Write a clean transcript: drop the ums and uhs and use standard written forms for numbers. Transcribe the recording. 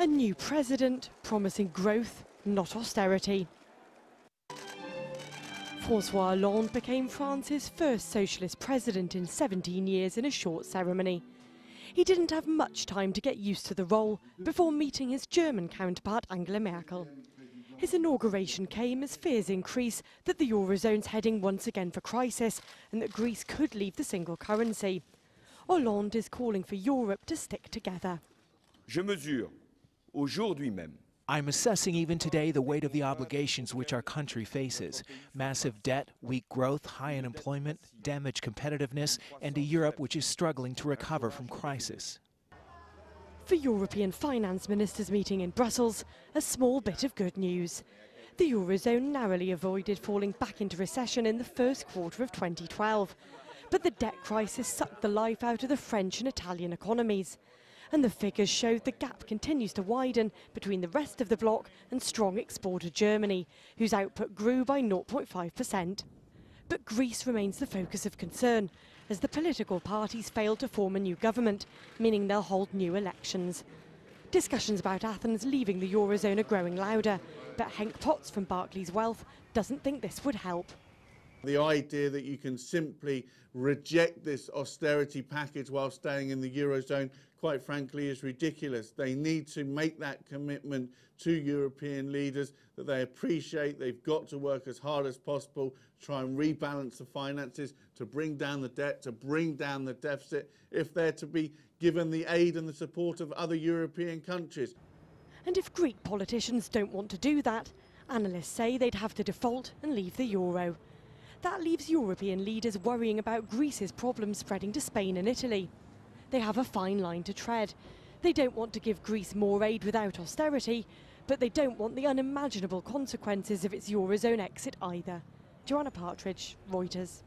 A new president promising growth, not austerity. François Hollande became France's first socialist president in 17 years in a short ceremony. He didn't have much time to get used to the role before meeting his German counterpart Angela Merkel. His inauguration came as fears increase that the Eurozone's heading once again for crisis and that Greece could leave the single currency. Hollande is calling for Europe to stick together. Je mesure aujourd'hui même. I'm assessing even today the weight of the obligations which our country faces. Massive debt, weak growth, high unemployment, damaged competitiveness, and a Europe which is struggling to recover from crisis. For European finance ministers meeting in Brussels, a small bit of good news. The Eurozone narrowly avoided falling back into recession in the first quarter of 2012. But the debt crisis sucked the life out of the French and Italian economies. And the figures showed the gap continues to widen between the rest of the bloc and strong exporter Germany, whose output grew by 0.5%. But Greece remains the focus of concern, as the political parties failed to form a new government, meaning they'll hold new elections. Discussions about Athens leaving the Eurozone are growing louder, but Henk Potts from Barclays Wealth doesn't think this would help. The idea that you can simply reject this austerity package while staying in the Eurozone, quite frankly, is ridiculous. They need to make that commitment to European leaders that they appreciate they've got to work as hard as possible to try and rebalance the finances, to bring down the debt, to bring down the deficit, if they're to be given the aid and the support of other European countries. And if Greek politicians don't want to do that, analysts say they'd have to default and leave the euro. That leaves European leaders worrying about Greece's problems spreading to Spain and Italy. They have a fine line to tread. They don't want to give Greece more aid without austerity, but they don't want the unimaginable consequences of its Eurozone exit either. Joanna Partridge, Reuters.